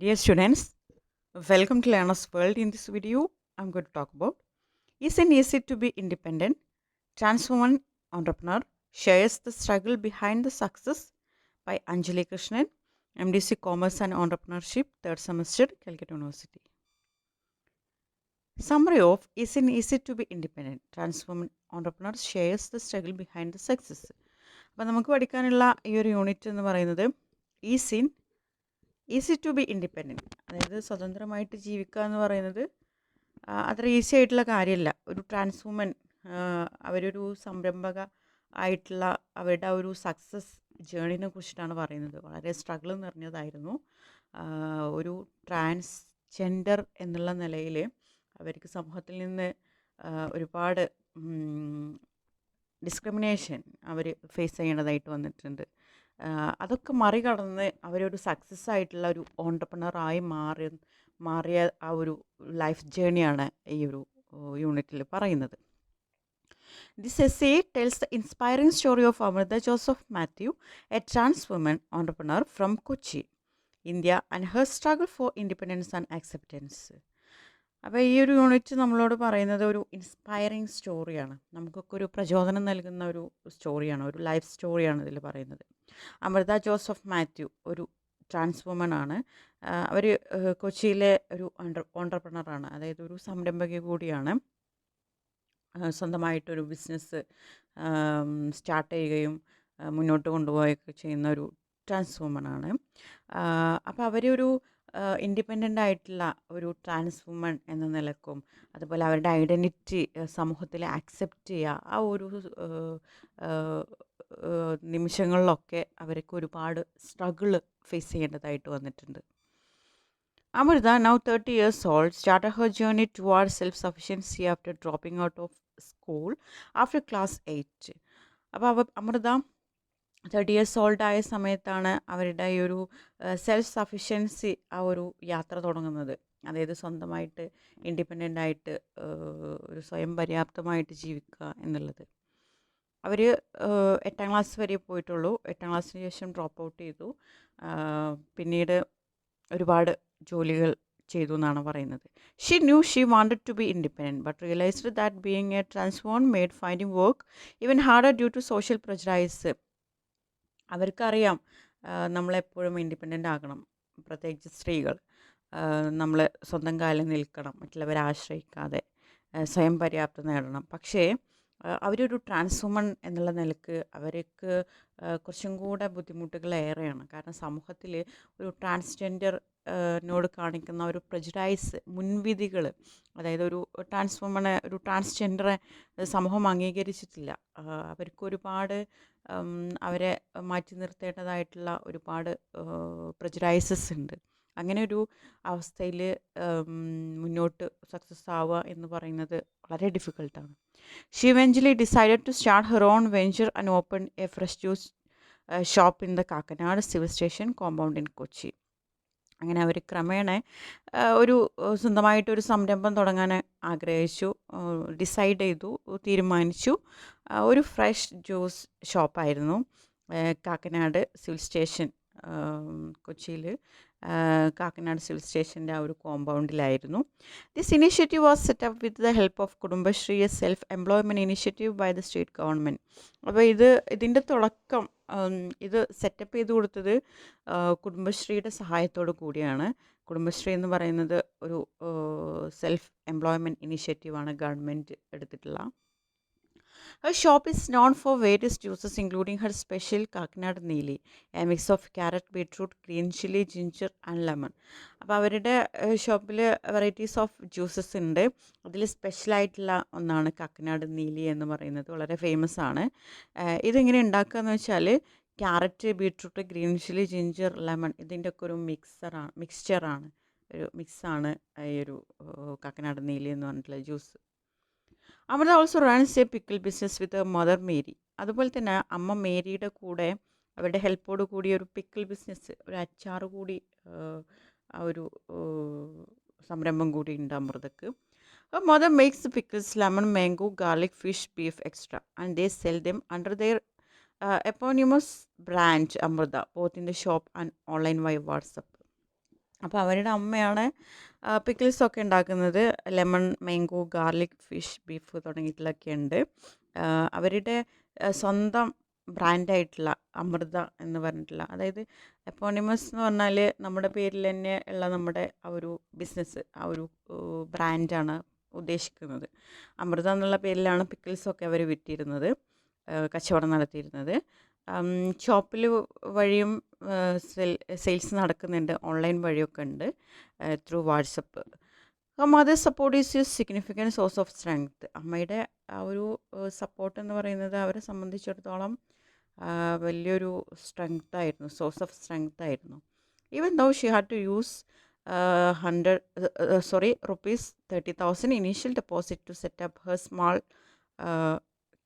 Dear students, welcome to Learner's World. In this video, I'm going to talk about isn't easy to be independent. Transform entrepreneur shares the struggle behind the success by Anjali Krishnan, MDC Commerce and Entrepreneurship, third semester, Calcutta University. Summary of isn't easy to be independent. Transform entrepreneur shares the struggle behind the success. അപ്പോൾ നമുക്ക് പഠിക്കാനുള്ള ഈ ഒരു unit എന്ന് പറയുന്നത് easy to be independent, അതായത് സ്വതന്ത്രമായിട്ട് ജീവിക്കുക എന്ന് പറയുന്നത് അത്ര ഈസി ആയിട്ടുള്ള കാര്യമല്ല. ഒരു ട്രാൻസ്വുമൻ അവരൊരു സംരംഭക ആയിട്ടുള്ള അവരുടെ ആ ഒരു സക്സസ് ജേണിനെ കുറിച്ചിട്ടാണ് പറയുന്നത്. വളരെ സ്ട്രഗിൾ നിറഞ്ഞതായിരുന്നു. ഒരു ട്രാൻസ്ജെൻഡർ എന്നുള്ള നിലയിൽ അവർക്ക് സമൂഹത്തിൽ നിന്ന് ഒരുപാട് ഡിസ്ക്രിമിനേഷൻ അവർ ഫേസ് ചെയ്യേണ്ടതായിട്ട് വന്നിട്ടുണ്ട്. അതൊക്കെ മറികടന്ന് അവരൊരു സക്സസ് ആയിട്ടുള്ള ഒരു ഓൺടർപ്രണറായി മാറിയ ആ ഒരു ലൈഫ് ജേണിയാണ് ഈ ഒരു യൂണിറ്റിൽ പറയുന്നത്. This essay tells the inspiring story of Amrita Joseph Mathew, a trans woman entrepreneur from Kochi, India, and her struggle for independence and acceptance. അപ്പോൾ ഈ ഒരു യൂണിറ്റ് നമ്മളോട് പറയുന്നത് ഒരു ഇൻസ്പയറിംഗ് സ്റ്റോറിയാണ്. നമുക്കൊക്കെ ഒരു പ്രചോദനം നൽകുന്ന ഒരു സ്റ്റോറിയാണ്, ഒരു ലൈഫ് സ്റ്റോറിയാണ് ഇതിൽ പറയുന്നത്. അമൃത ജോസഫ് മാത്യു ഒരു ട്രാൻസ് വുമൺ ആണ്. അവർ കൊച്ചിയിലെ ഒരു ഓൺടർപ്രണറാണ്, അതായത് ഒരു സംരംഭക കൂടിയാണ്. സ്വന്തമായിട്ടൊരു ബിസിനസ് സ്റ്റാർട്ട് ചെയ്യുകയും മുന്നോട്ട് കൊണ്ടുപോവുകയൊക്കെ ചെയ്യുന്ന ഒരു ട്രാൻസ് വുമൺ ആണ്. അപ്പോൾ അവരൊരു ഇൻഡിപെൻഡൻ്റ് ആയിട്ടുള്ള ഒരു ട്രാൻസ് വുമൺ എന്ന നിലക്കും അതുപോലെ അവരുടെ ഐഡൻറ്റിറ്റി സമൂഹത്തിൽ ആക്സെപ്റ്റ് ചെയ്യുക, ആ ഒരു നിമിഷങ്ങളിലൊക്കെ അവർക്ക് ഒരുപാട് സ്ട്രഗിൾ ഫേസ് ചെയ്യേണ്ടതായിട്ട് വന്നിട്ടുണ്ട്. Amrita, now 30 years old, started her journey towards self-sufficiency after dropping out of school after class 8. അപ്പോൾ അമൃത 30 years old ആയ സമയത്താണ് അവരുടെ ഈ ഒരു സെൽഫ് സഫിഷ്യൻസി ആ ഒരു യാത്ര തുടങ്ങുന്നത്. അതായത് സ്വന്തമായിട്ട് ഇൻഡിപെൻഡൻ്റ് ആയിട്ട് ഒരു സ്വയം പര്യാപ്തമായിട്ട് ജീവിക്കുക എന്നുള്ളത്. അവർ 8ാം ക്ലാസ് വരെ പോയിട്ടുള്ളൂ. 8ാം ക്ലാസ്സിന് ശേഷം ഡ്രോപ്പ് ഔട്ട് ചെയ്തു. പിന്നീട് ഒരുപാട് ജോലികൾ ചെയ്തു എന്നാണ് പറയുന്നത്. She knew she wanted to be independent but realised that being a trans woman made finding work even harder due to social pressures. അവർക്കറിയാം നമ്മളെപ്പോഴും ഇൻഡിപെൻഡൻ്റ് ആകണം, പ്രത്യേകിച്ച് സ്ത്രീകൾ. നമ്മൾ സ്വന്തം കാലിൽ നിൽക്കണം, മറ്റുള്ളവരെ ആശ്രയിക്കാതെ സ്വയം പര്യാപ്തത നേടണം. പക്ഷേ അവരൊരു ട്രാൻസ് വുമൺ എന്നുള്ള നിലക്ക് അവർക്ക് കുറച്ചും കൂടെ ബുദ്ധിമുട്ടുകൾ ഏറെയാണ്. കാരണം സമൂഹത്തിൽ ഒരു ട്രാൻസ്ജെൻഡർ നോട് കാണിക്കുന്ന ഒരു പ്രജുഡൈസ്, മുൻവിധികൾ, അതായത് ഒരു ട്രാൻസ് വുമണെ, ഒരു ട്രാൻസ്ജെൻഡറെ സമൂഹം അംഗീകരിച്ചിട്ടില്ല. അവർക്ക് ഒരുപാട് അവരെ മാറ്റി നിർത്തേണ്ടതായിട്ടുള്ള ഒരുപാട് പ്രജുഡൈസസ് ഉണ്ട്. അങ്ങനെ ഒരു അവസ്ഥയിൽ മുന്നോട്ട് സക്സസ് ആവുക എന്ന് പറയുന്നത് വളരെ ഡിഫിക്കൽട്ടാണ്. She eventually decided to start her own venture and opened a fresh juice shop in the Kakkanad civil station compound in Kochi. അങ്ങനെ അവർ ക്രമേണ ഒരു സ്വന്തമായിട്ടൊരു സംരംഭം തുടങ്ങാൻ ആഗ്രഹിച്ചു, ഡിസൈഡ് ചെയ്തു, തീരുമാനിച്ചു. ഒരു ഫ്രഷ് ജ്യൂസ് ഷോപ്പായിരുന്നു കാക്കനാട് സിവിൽ സ്റ്റേഷൻ, കൊച്ചിയിൽ കാക്കനാട് സിവിൽ സ്റ്റേഷൻ്റെ ആ ഒരു കോമ്പൗണ്ടിലായിരുന്നു. This initiative was set up with the help of Kudumbashree, a self employment initiative by the state government. അപ്പോൾ ഇതിൻ്റെ തുടക്കം, ഇത് സെറ്റപ്പ് ചെയ്ത് കൊടുത്തത് കുടുംബശ്രീയുടെ സഹായത്തോടു കൂടിയാണ്. കുടുംബശ്രീ എന്ന് പറയുന്നത് ഒരു സെൽഫ് എംപ്ലോയ്മെൻറ്റ് ഇനീഷ്യേറ്റീവാണ് ഗവൺമെൻറ് എടുത്തിട്ടുള്ള. Her shop is known for various juices including her special Kakinad Neeli, a mix of carrot, beetroot, green chili, ginger and lemon. അപ്പോൾ അവരുടെ ഷോപ്പിൽ വെറൈറ്റീസ് ഓഫ് ജ്യൂസസ് ഉണ്ട്. അതിൽ സ്പെഷ്യലായിട്ടുള്ള ഒന്നാണ് കാക്കനാട് നീലി എന്ന് പറയുന്നത്, വളരെ ഫേമസ് ആണ്. ഇതെങ്ങനെ ഉണ്ടാക്കുക എന്ന് വെച്ചാൽ carrot, beetroot, green chilli, ginger, lemon ഇതിൻ്റെയൊക്കെ ഒരു മിക്സ്ചറാണ്, ഒരു മിക്സാണ് ഈ ഒരു കാക്കനാട് നീലി എന്ന് പറഞ്ഞിട്ടുള്ള juice. Amrita also runs a pickle business with mother Mary. അതുപോലെ തന്നെ അമ്മ മേരിയുടെ കൂടെ അവരുടെ ഹെൽപ്പോട് കൂടി ഒരു പിക്കിൾ ബിസിനസ്, ഒരു അച്ചാറ് കൂടി, ആ ഒരു സംരംഭം കൂടി ഉണ്ട് അമൃതക്ക്. Mother makes pickles, lemon, mango, garlic, fish, beef extra and they sell them under their eponymous brand Amrutha, both in the shop and online via WhatsApp. അപ്പോൾ അവരുടെ അമ്മയാണ് പിക്കിൾസൊക്കെ ഉണ്ടാക്കുന്നത്. Lemon, mango, garlic, fish, beef തുടങ്ങിയിട്ടുള്ളതൊക്കെ ഉണ്ട്. അവരുടെ സ്വന്തം ബ്രാൻഡായിട്ടുള്ള അമൃത എന്ന് പറഞ്ഞിട്ടുള്ള, അതായത് എപ്പോണിമസ് എന്ന് പറഞ്ഞാൽ നമ്മുടെ പേരിൽ തന്നെ ഉള്ള നമ്മുടെ ആ ഒരു ബിസിനസ്, ആ ഒരു ബ്രാൻഡാണ് ഉദ്ദേശിക്കുന്നത്. അമൃത എന്നുള്ള പേരിലാണ് പിക്കിൾസൊക്കെ അവർ വിറ്റിരുന്നത്, കച്ചവടം നടത്തിയിരുന്നത്. ഷോപ്പിൽ വഴിയും സെയിൽസ് നടക്കുന്നുണ്ട്, ഓൺലൈൻ വഴിയൊക്കെ ഉണ്ട്, through WhatsApp. Mother support is A significant source of strength. അമ്മയുടെ ആ ഒരു സപ്പോർട്ട് എന്ന് പറയുന്നത് അവരെ സംബന്ധിച്ചിടത്തോളം വലിയൊരു സ്ട്രെങ്ത് ആയിരുന്നു, സോഴ്സ് ഓഫ് സ്ട്രെങ്ത് ആയിരുന്നു. Even though she had to use ₹30,000 initial deposit to set up her small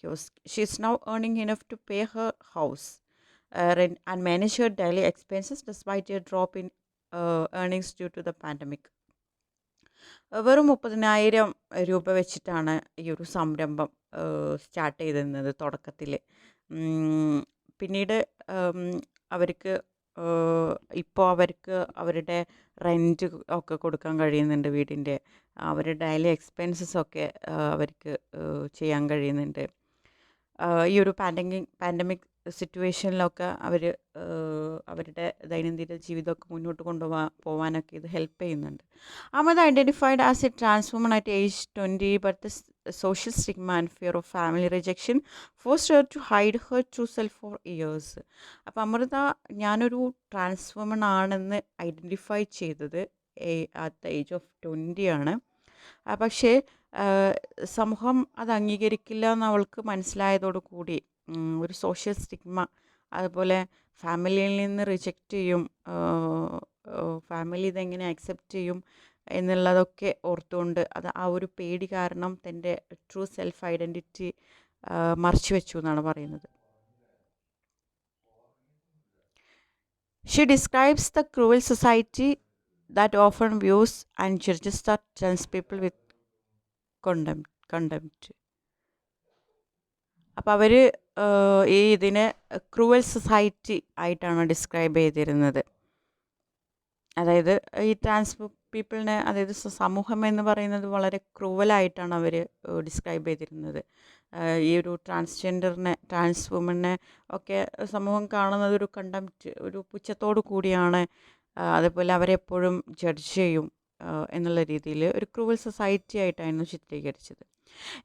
kiosk. She is now earning enough to pay her house rent and manage her daily expenses despite a drop in earnings due to the pandemic. വെറും 30,000 രൂപ വെച്ചിട്ടാണ് ഈ ഒരു സംരംഭം start ചെയ്തിരുന്നത് തുടക്കത്തിൽ. പിന്നീട് അവർക്ക് ഇപ്പോൾ അവർക്ക് അവരുടെ റെൻറ്റ് ഒക്കെ കൊടുക്കാൻ കഴിയുന്നുണ്ട് വീടിൻ്റെ. അവരുടെ ഡെയിലി എക്സ്പെൻസസ് ഒക്കെ അവർക്ക് ചെയ്യാൻ കഴിയുന്നുണ്ട്. ഈ ഒരു പാൻഡമിക് സിറ്റുവേഷനിലൊക്കെ അവർ അവരുടെ ദൈനംദിന ജീവിതമൊക്കെ മുന്നോട്ട് പോകാനൊക്കെ ഇത് ഹെൽപ്പ് ചെയ്യുന്നുണ്ട്. Amrita identified as a trans woman at age 20, but the social stigma and fear of family rejection forced her to hide her true self for years. അപ്പോൾ അമൃത ഞാനൊരു ട്രാൻസ് വുമൺ ആണെന്ന് ഐഡൻറ്റിഫൈ ചെയ്തത് അറ്റ് ദ ഏജ് ഓഫ് 20 ആണ്. പക്ഷേ സമൂഹം അത് അംഗീകരിക്കില്ല എന്ന് അവൾക്ക് മനസ്സിലായതോടു കൂടി ഒരു സോഷ്യൽ സ്റ്റിഗ്മ, അതുപോലെ ഫാമിലിയിൽ നിന്ന് റിജക്റ്റ് ചെയ്യും, ഫാമിലി ഇതെങ്ങനെ അക്സെപ്റ്റ് ചെയ്യും എന്നുള്ളതൊക്കെ ഓർത്തുകൊണ്ട് അത് ആ ഒരു പേടി കാരണം തൻ്റെ ട്രൂ സെൽഫ് ഐഡൻറ്റിറ്റി മറച്ചു വെച്ചു എന്നാണ് പറയുന്നത്. She describes the cruel society that often views and judges the trans people with contempt. അപ്പോൾ അവർ ഇതിനെ ക്രൂവൽ സൊസൈറ്റി ആയിട്ടാണ് ഡിസ്ക്രൈബ് ചെയ്തിരുന്നത്. അതായത് ഈ ട്രാൻസ് പീപ്പിളിനെ, അതായത് സമൂഹം എന്ന് പറയുന്നത് വളരെ ക്രൂവലായിട്ടാണ് അവർ ഡിസ്ക്രൈബ് ചെയ്തിരുന്നത്. ഈ ഒരു ട്രാൻസ്ജെൻഡറിനെ, ട്രാൻസ് വുമനെ ഒക്കെ സമൂഹം കാണുന്നത് ഒരു കണ്ടംപ്റ്റ്, ഒരു പുച്ഛത്തോടു കൂടിയാണ്. അതുപോലെ അവരെപ്പോഴും ജഡ്ജ് ചെയ്യും എന്നുള്ള രീതിയിൽ ഒരു ക്രൂവൽ സൊസൈറ്റി ആയിട്ടായിരുന്നു ചിത്രീകരിച്ചത്.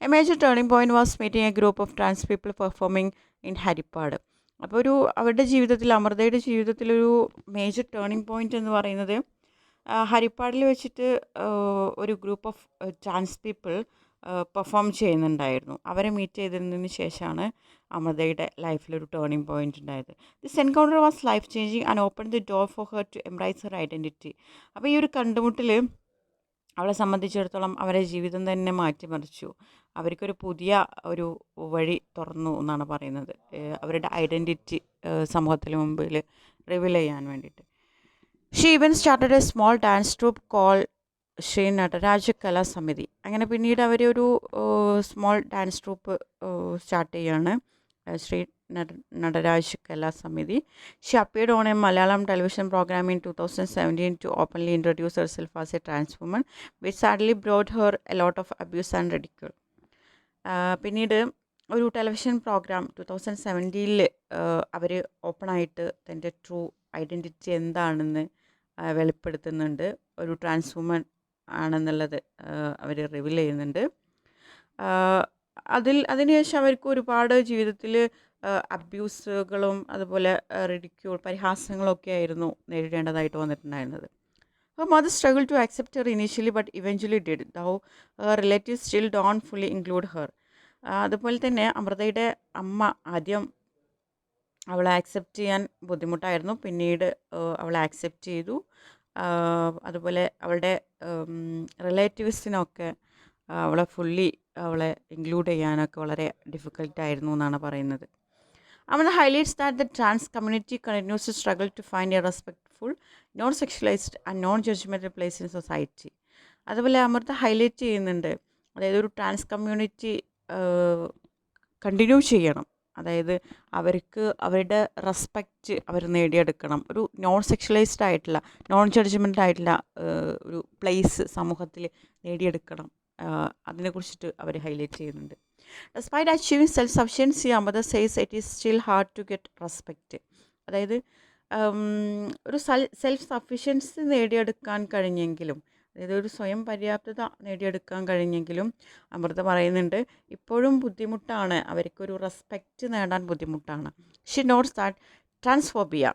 A major turning point was meeting a group of trans people performing in Harippad. അപ്പോൾ അവരുടെ ജീവിതത്തിൽ, അമൃതയുടെ ജീവിതത്തിലൊരു മേജർ ടേണിംഗ് പോയിന്റ് എന്ന് പറയുന്നത് ഹരിപ്പാടിൽ വെച്ചിട്ട് ഒരു group of trans people perform ചെയ്യുന്നുണ്ടായിരുന്നു. അവരെ മീറ്റ് ചെയ്തതിന് ശേഷമാണ് അമൃതയുടെ ലൈഫിലൊരു ടേണിംഗ് പോയിന്റ് ഉണ്ടായത്. This encounter was life changing and open the door for her to embrace her identity. അപ്പോൾ ഈ ഒരു കണ്ടുമുട്ടൽ അവളെ സംബന്ധിച്ചിടത്തോളം അവരുടെ ജീവിതം തന്നെ മാറ്റിമറിച്ചു. അവർക്കൊരു പുതിയ ഒരു വഴി തുറന്നു എന്നാണ് പറയുന്നത്, അവരുടെ ഐഡൻറ്റിറ്റി സമൂഹത്തിന് മുമ്പിൽ റിവീൽ ചെയ്യാൻ വേണ്ടിയിട്ട്. She even started a small dance troupe call Shri Nataraja Kala Samiti. അങ്ങനെ പിന്നീട് അവരൊരു സ്മോൾ ഡാൻസ് ട്രൂപ്പ് സ്റ്റാർട്ട് ചെയ്യുകയാണ്, Shri Nataraj Kala Samiti. She appeared on a Malayalam television program in 2017 to openly introduce herself as a trans woman, which sadly brought her a lot of abuse and ridicule. പിന്നീട് ഒരു television programme 2017 അവർ ഓപ്പണായിട്ട് തൻ്റെ true identity എന്താണെന്ന് വെളിപ്പെടുത്തുന്നുണ്ട്. ഒരു trans woman ആണെന്നുള്ളത് അവർ reveal ചെയ്യുന്നുണ്ട്. അതിനുശേഷം അവർക്ക് ഒരുപാട് ജീവിതത്തിൽ അബ്യൂസുകളും അതുപോലെ റിഡിക്യൂൾ, പരിഹാസങ്ങളൊക്കെ ആയിരുന്നു നേരിടേണ്ടതായിട്ട് വന്നിട്ടുണ്ടായിരുന്നത്. Her mother struggled to accept her initially but eventually did, though her relatives still don't fully include her. അതുപോലെ തന്നെ അമൃതയുടെ അമ്മ ആദ്യം അവളെ ആക്സെപ്റ്റ് ചെയ്യാൻ ബുദ്ധിമുട്ടായിരുന്നു, പിന്നീട് അവളെ ആക്സെപ്റ്റ് ചെയ്തു. അതുപോലെ അവളുടെ റിലേറ്റീവ്സിനൊക്കെ അവളെ അവളെ ഇൻക്ലൂഡ് ചെയ്യാനൊക്കെ വളരെ ഡിഫിക്കൽട്ടായിരുന്നു എന്നാണ് പറയുന്നത്. Amanda highlights that the trans community continues to struggle to find a respectful, non-sexualized and non-judgmental place in society. അതുപോലെ അമൃത ഹൈലൈറ്റ് ചെയ്യുന്നുണ്ട്, അതായത് ഒരു ട്രാൻസ് കമ്മ്യൂണിറ്റി കണ്ടിന്യൂ ചെയ്യണം, അതായത് അവർക്ക് അവരുടെ റെസ്പെക്റ്റ് അവർ നേടിയെടുക്കണം. ഒരു നോൺ സെക്ഷലൈസ്ഡ് ആയിട്ടുള്ള, നോൺ ജഡ്ജ്മെൻ്റ് ആയിട്ടുള്ള ഒരു പ്ലേസ് സമൂഹത്തിൽ നേടിയെടുക്കണം. അതിനെക്കുറിച്ചിട്ട് അവർ ഹൈലൈറ്റ് ചെയ്യുന്നുണ്ട്. Despite achieving self sufficiency Amrita says it is still hard to get respect. അതായത് ഒരു സെൽഫ് സഫിഷ്യൻസി നേടിയെടുക്കാൻ കഴിഞ്ഞെങ്കിലും, അതായത് ഒരു സ്വയം പര്യാപ്തത നേടിയെടുക്കാൻ കഴിഞ്ഞെങ്കിലും അമൃത പറയുന്നുണ്ട് ഇപ്പോഴും ബുദ്ധിമുട്ടാണ്, അവർക്കൊരു റെസ്പെക്റ്റ് നേടാൻ ബുദ്ധിമുട്ടാണ്. She notes that transphobia,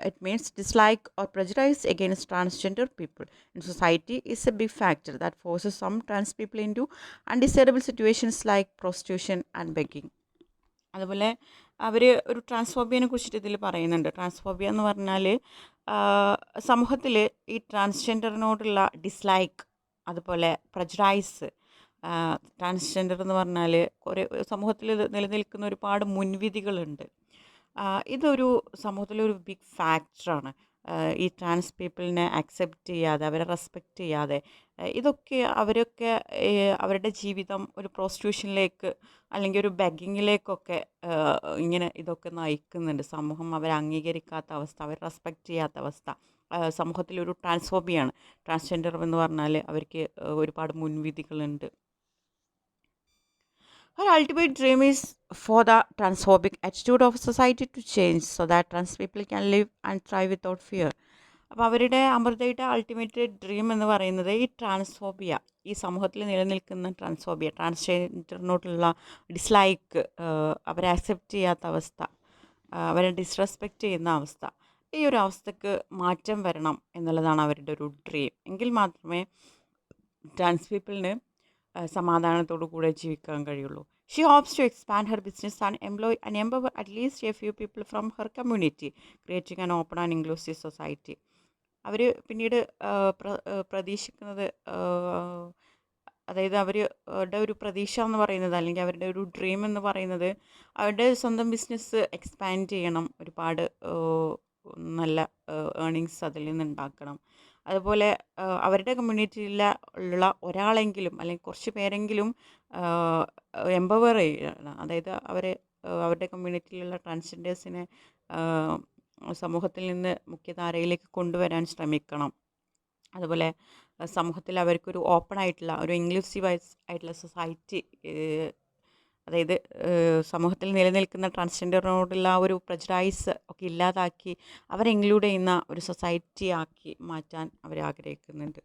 it means dislike or prejudice against transgender people in society, is a big factor that forces some trans people into undesirable situations like prostitution and begging. അതുപോലെ അവർ ഒരു ട്രാൻസ്ഫോബിയനെ കുറിച്ചിട്ട് ഇതിൽ പറയുന്നുണ്ട്. Transphobia എന്ന് പറഞ്ഞാൽ സമൂഹത്തിൽ ഈ ട്രാൻസ്ജെൻഡറിനോടുള്ള dislike, അതുപോലെ പ്രജുഡൈസ്. ട്രാൻസ്ജെൻഡർ എന്ന് പറഞ്ഞാൽ കുറേ സമൂഹത്തിൽ നിലനിൽക്കുന്ന ഒരുപാട് മുൻവിധികളുണ്ട്. ഇതൊരു സമൂഹത്തിലൊരു ബിഗ് ഫാക്ടറാണ്. ഈ ട്രാൻസ് പീപ്പിളിനെ അക്സെപ്റ്റ് ചെയ്യാതെ, അവരെ റെസ്പെക്റ്റ് ചെയ്യാതെ, ഇതൊക്കെ അവരൊക്കെ അവരുടെ ജീവിതം ഒരു പ്രോസ്റ്റിറ്റ്യൂഷനിലേക്ക് അല്ലെങ്കിൽ ഒരു ബെഗിങ്ങിലേക്കൊക്കെ ഇങ്ങനെ ഇതൊക്കെ നയിക്കുന്നുണ്ട്. സമൂഹം അവരെ അംഗീകരിക്കാത്ത അവസ്ഥ, അവർ റെസ്പെക്റ്റ് ചെയ്യാത്ത അവസ്ഥ സമൂഹത്തിലൊരു ട്രാൻസ്ഫോബിയാണ്. ട്രാൻസ്ജെൻഡർ എന്ന് പറഞ്ഞാൽ അവർക്ക് ഒരുപാട് മുൻവിധികളുണ്ട്. Her ultimate dream is for the transphobic attitude of society to change so that trans people can live and thrive without fear. അപ്പോൾ അവരുടെ അമൃതയുടെ അൾട്ടിമേറ്റ് ഡ്രീം എന്ന് പറയുന്നത് ഈ ട്രാൻസ്ഫോബിയ, ഈ സമൂഹത്തിൽ നിലനിൽക്കുന്ന ട്രാൻസ്ഫോബിയ, ട്രാൻസ്ജെൻഡറിനോടുള്ള ഡിസ്ലൈക്ക്, അവരെ അക്സെപ്റ്റ് ചെയ്യാത്ത അവസ്ഥ, അവരെ ഡിസ്റെസ്പെക്റ്റ് ചെയ്യുന്ന അവസ്ഥ, ഈ ഒരു അവസ്ഥക്ക് മാറ്റം വരണം എന്നുള്ളതാണ് അവരുടെ ഒരു ഡ്രീം. എങ്കിൽ മാത്രമേ ട്രാൻസ് പീപ്പിളിന് സമാധാനത്തോടു കൂടെ ജീവിക്കാൻ കഴിയുള്ളൂ. She hopes to expand her business and empower at least a few people from her community, creating an open and inclusive society. അവർ പിന്നീട് പ്രതീക്ഷിക്കുന്നത്, അതായത് അവരുടെ ഒരു പ്രതീക്ഷ എന്ന് പറയുന്നത്, അല്ലെങ്കിൽ അവരുടെ ഒരു ഡ്രീം എന്ന് പറയുന്നത്, അവരുടെ സ്വന്തം ബിസിനസ് എക്സ്പാൻഡ് ചെയ്യണം, ഒരുപാട് നല്ല ഏർണിങ്സ് അതിൽ നിന്ന് ഉണ്ടാക്കണം. അതുപോലെ അവരുടെ കമ്മ്യൂണിറ്റിയിൽ ഉള്ള ഒരാളെങ്കിലും അല്ലെങ്കിൽ കുറച്ച് പേരെങ്കിലും എംപവർ ചെയ്യണം. അതായത് അവരുടെ കമ്മ്യൂണിറ്റിയിലുള്ള ട്രാൻസ്ജെൻഡേഴ്സിനെ സമൂഹത്തിൽ നിന്ന് മുഖ്യധാരയിലേക്ക് കൊണ്ടുവരാൻ ശ്രമിക്കണം. അതുപോലെ സമൂഹത്തിൽ അവർക്കൊരു ഓപ്പൺ ആയിട്ടുള്ള, ഒരു ഇൻക്ലൂസീവ് ആയിട്ടുള്ള സൊസൈറ്റി, അതായത് സമൂഹത്തിൽ നിലനിൽക്കുന്ന ട്രാൻസ്ജെൻഡറിനോടുള്ള ഒരു പ്രജുഡൈസ് ഒക്കെ ഇല്ലാതാക്കി അവരെ ഇൻക്ലൂഡ് ചെയ്യുന്ന ഒരു സൊസൈറ്റി ആക്കി മാറ്റാൻ അവർ ആഗ്രഹിക്കുന്നുണ്ട്.